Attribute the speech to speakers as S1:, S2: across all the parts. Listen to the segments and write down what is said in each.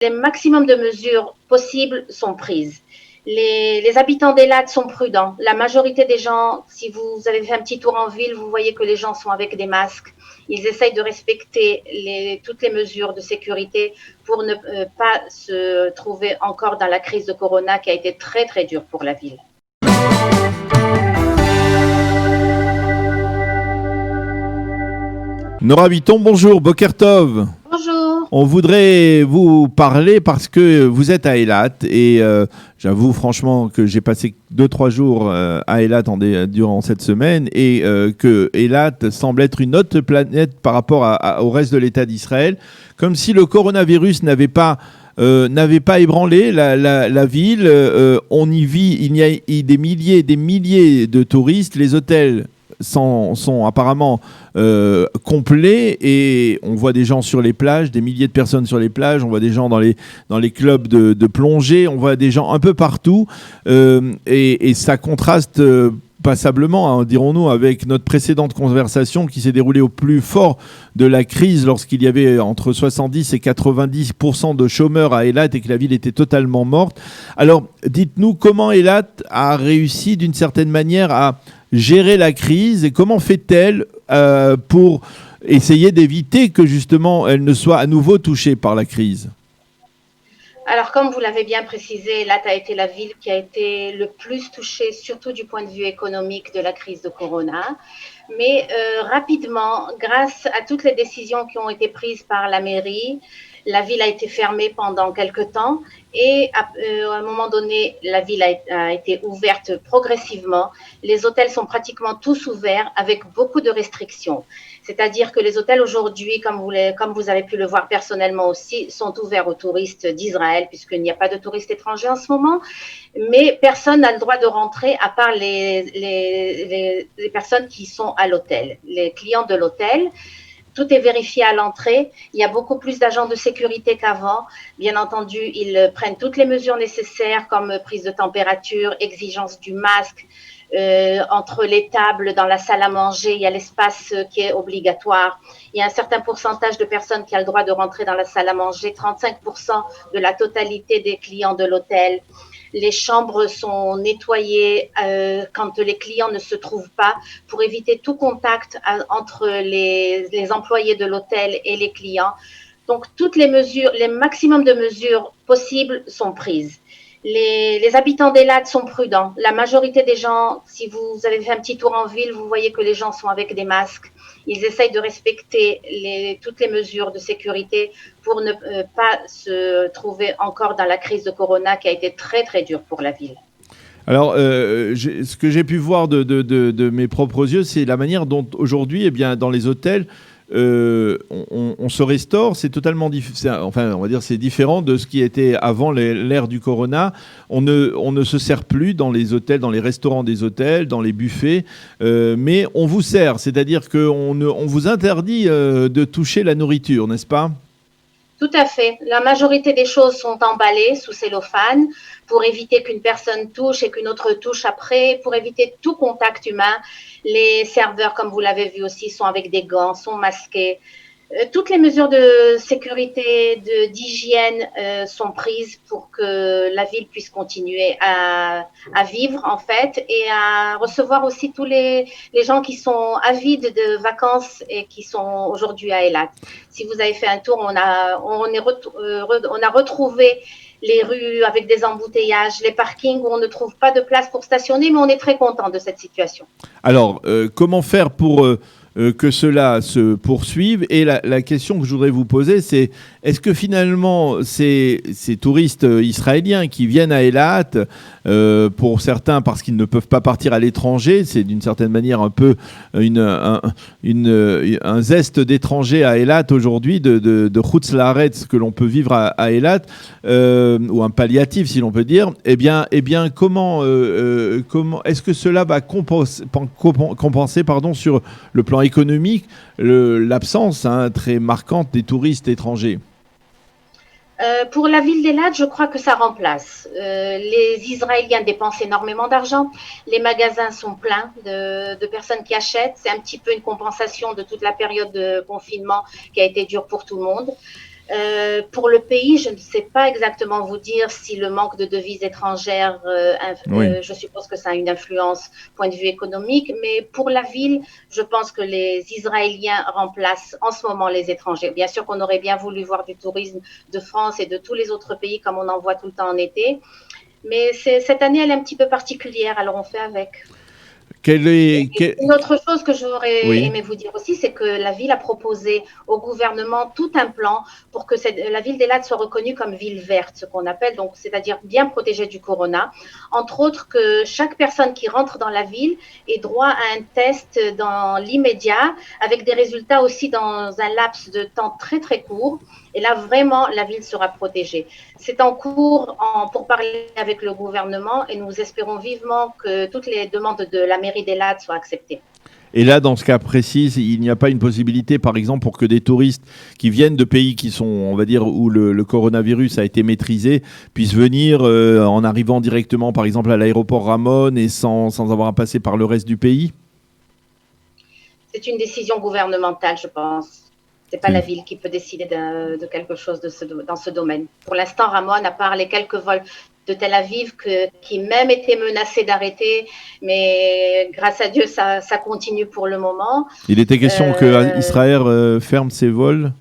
S1: Les maximums de mesures possibles sont prises. Les habitants d'Eilat sont prudents. La majorité des gens, si vous avez fait un petit tour en ville, vous voyez que les gens sont avec des masques. Ils essayent de respecter toutes les mesures de sécurité pour ne pas se trouver encore dans la crise de Corona qui a été très très dure pour la ville.
S2: Nora Bitton, bonjour, Boker Tov.
S1: Bonjour.
S2: On voudrait vous parler parce que vous êtes à Eilat et j'avoue franchement que j'ai passé 2-3 jours à Eilat durant cette semaine et que Eilat semble être une autre planète par rapport au reste de l'État d'Israël, comme si le coronavirus n'avait pas ébranlé la ville. On y vit, il y a des milliers et des milliers de touristes, les hôtels sont apparemment complets et on voit des gens sur les plages, des milliers de personnes sur les plages, on voit des gens dans les clubs de plongée, on voit des gens un peu partout et ça contraste passablement, hein, dirons-nous, avec notre précédente conversation qui s'est déroulée au plus fort de la crise lorsqu'il y avait entre 70 et 90% de chômeurs à Eilat et que la ville était totalement morte. Alors, dites-nous comment Eilat a réussi d'une certaine manière à gérer la crise et comment fait-elle pour essayer d'éviter que justement elle ne soit à nouveau touchée par la crise?
S1: Alors, comme vous l'avez bien précisé, Eilat a été la ville qui a été le plus touchée, surtout du point de vue économique de la crise de Corona. Mais rapidement, grâce à toutes les décisions qui ont été prises par la mairie, la ville a été fermée pendant quelques temps et à un moment donné, la ville a été ouverte progressivement. Les hôtels sont pratiquement tous ouverts avec beaucoup de restrictions. C'est-à-dire que les hôtels aujourd'hui, comme vous avez pu le voir personnellement aussi, sont ouverts aux touristes d'Israël puisqu'il n'y a pas de touristes étrangers en ce moment. Mais personne n'a le droit de rentrer à part les personnes qui sont à l'hôtel, les clients de l'hôtel. Tout est vérifié à l'entrée. Il y a beaucoup plus d'agents de sécurité qu'avant. Bien entendu, ils prennent toutes les mesures nécessaires comme prise de température, exigence du masque. Entre les tables, dans la salle à manger, il y a l'espace qui est obligatoire. Il y a un certain pourcentage de personnes qui ont le droit de rentrer dans la salle à manger, 35% de la totalité des clients de l'hôtel. Les chambres sont nettoyées quand les clients ne se trouvent pas pour éviter tout contact entre les employés de l'hôtel et les clients. Donc, toutes les mesures, les maximums de mesures possibles sont prises. Les habitants d'Eilat sont prudents. La majorité des gens, si vous avez fait un petit tour en ville, vous voyez que les gens sont avec des masques. Ils essayent de respecter toutes les mesures de sécurité pour ne pas se trouver encore dans la crise de Corona qui a été très très dure pour la ville.
S2: Alors, ce que j'ai pu voir de mes propres yeux, c'est la manière dont aujourd'hui, eh bien, dans les hôtels, on se restaure. C'est totalement différent. Enfin, on va dire, c'est différent de ce qui était avant l'ère du Corona. On ne se sert plus dans les hôtels, dans les restaurants des hôtels, dans les buffets, mais on vous sert. C'est-à-dire qu'on vous interdit de toucher la nourriture, n'est-ce pas?
S1: Tout à fait. La majorité des choses sont emballées sous cellophane pour éviter qu'une personne touche et qu'une autre touche après, pour éviter tout contact humain. Les serveurs, comme vous l'avez vu aussi, sont avec des gants, sont masqués. Toutes les mesures de sécurité, d'hygiène sont prises pour que la ville puisse continuer à vivre en fait et à recevoir aussi tous les gens qui sont avides de vacances et qui sont aujourd'hui à Eilat. Si vous avez fait un tour, on a retrouvé les rues avec des embouteillages, les parkings où on ne trouve pas de place pour stationner, mais on est très content de cette situation.
S2: Alors, comment faire pour que cela se poursuive? Et la question que je voudrais vous poser, c'est est-ce que finalement ces touristes israéliens qui viennent à Eilat, pour certains parce qu'ils ne peuvent pas partir à l'étranger, c'est d'une certaine manière un peu un zeste d'étranger à Eilat aujourd'hui, de Chutz Laaretz que l'on peut vivre à Eilat, ou un palliatif si l'on peut dire, eh bien comment est-ce que cela va compenser sur le plan économique l'absence très marquante des touristes étrangers?
S1: Pour la ville d'Eilat, je crois que ça remplace. Les Israéliens dépensent énormément d'argent. Les magasins sont pleins de personnes qui achètent. C'est un petit peu une compensation de toute la période de confinement qui a été dure pour tout le monde. Pour le pays, je ne sais pas exactement vous dire si le manque de devises étrangères,
S2: Oui.
S1: je suppose que ça a une influence point de vue économique, mais pour la ville, je pense que les Israéliens remplacent en ce moment les étrangers. Bien sûr qu'on aurait bien voulu voir du tourisme de France et de tous les autres pays comme on en voit tout le temps en été, mais cette année, elle est un petit peu particulière, alors on fait avec.
S2: Quel est,
S1: Et une autre chose que j'aurais
S2: Oui.
S1: aimé vous dire aussi, c'est que la ville a proposé au gouvernement tout un plan pour que la ville d'Eilat soit reconnue comme ville verte, ce qu'on appelle, donc, c'est-à-dire bien protégée du corona. Entre autres, que chaque personne qui rentre dans la ville ait droit à un test dans l'immédiat, avec des résultats aussi dans un laps de temps très très court. Et là, vraiment, la ville sera protégée. C'est en cours pour parler avec le gouvernement et nous espérons vivement que toutes les demandes de la mairie d'Eilat soient acceptées.
S2: Et là, dans ce cas précis, il n'y a pas une possibilité, par exemple, pour que des touristes qui viennent de pays qui sont, on va dire, où le coronavirus a été maîtrisé, puissent venir en arrivant directement, par exemple, à l'aéroport Ramon et sans avoir à passer par le reste du pays?
S1: C'est une décision gouvernementale, je pense. Ce n'est pas la ville qui peut décider de quelque chose dans ce domaine. Pour l'instant, Ramon, à part les quelques vols de Tel Aviv qui même étaient menacés d'arrêter, mais grâce à Dieu, ça continue pour le moment.
S2: Il était question qu'Israël ferme ses vols?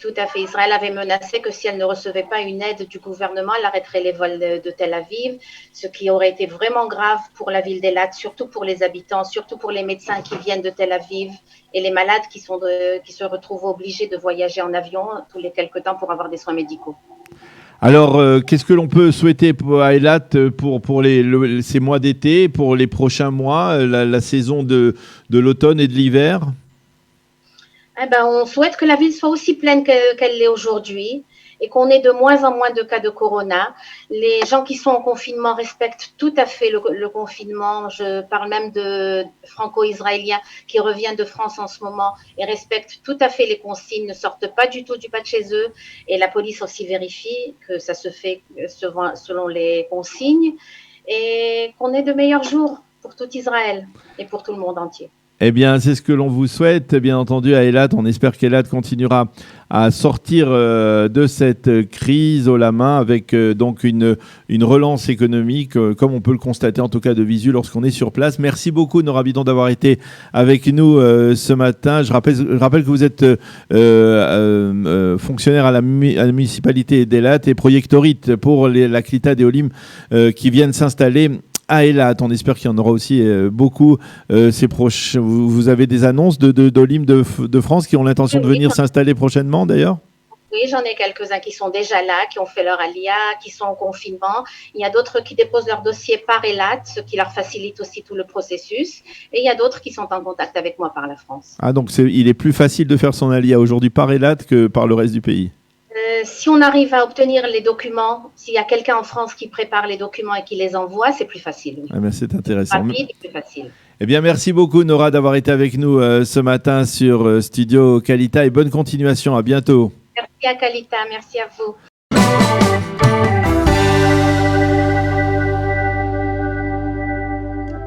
S1: Tout à fait. Israël avait menacé que si elle ne recevait pas une aide du gouvernement, elle arrêterait les vols de Tel Aviv, ce qui aurait été vraiment grave pour la ville d'Eilat, surtout pour les habitants, surtout pour les médecins qui viennent de Tel Aviv et les malades qui se retrouvent obligés de voyager en avion tous les quelques temps pour avoir des soins médicaux.
S2: Alors, qu'est-ce que l'on peut souhaiter à Eilat pour ces mois d'été, pour les prochains mois, la saison de l'automne et de l'hiver?
S1: On souhaite que la ville soit aussi pleine qu'elle l'est aujourd'hui et qu'on ait de moins en moins de cas de corona. Les gens qui sont en confinement respectent tout à fait le confinement. Je parle même de franco-israéliens qui reviennent de France en ce moment et respectent tout à fait les consignes, ne sortent pas du tout du pas de chez eux. Et la police aussi vérifie que ça se fait selon les consignes et qu'on ait de meilleurs jours pour tout Israël et pour tout le monde entier.
S2: Eh bien, c'est ce que l'on vous souhaite, bien entendu, à Eilat. On espère qu'Eilat continuera à sortir de cette crise haut la main avec donc une relance économique, comme on peut le constater en tout cas de visu lorsqu'on est sur place. Merci beaucoup, Nora Bidon, d'avoir été avec nous ce matin. Je rappelle que vous êtes fonctionnaire à la municipalité d'Eilat et projectorite pour la Clita des Olim qui viennent s'installer à Eilat. On espère qu'il y en aura aussi beaucoup ces proches. Vous avez des annonces d'Olim de France qui ont l'intention de venir s'installer prochainement d'ailleurs?
S1: Oui, j'en ai quelques-uns qui sont déjà là, qui ont fait leur alia, qui sont en confinement. Il y a d'autres qui déposent leur dossier par Eilat, ce qui leur facilite aussi tout le processus. Et il y a d'autres qui sont en contact avec moi par la France.
S2: Ah, donc il est plus facile de faire son alia aujourd'hui par Eilat que par le reste du pays?
S1: Si on arrive à obtenir les documents, s'il y a quelqu'un en France qui prépare les documents et qui les envoie, c'est plus facile. Oui.
S2: Ah ben c'est intéressant.
S1: Rapide et plus facile.
S2: Eh bien, merci beaucoup, Nora, d'avoir été avec nous ce matin sur Studio Kalita et bonne continuation. À bientôt.
S1: Merci à Kalita, merci à vous.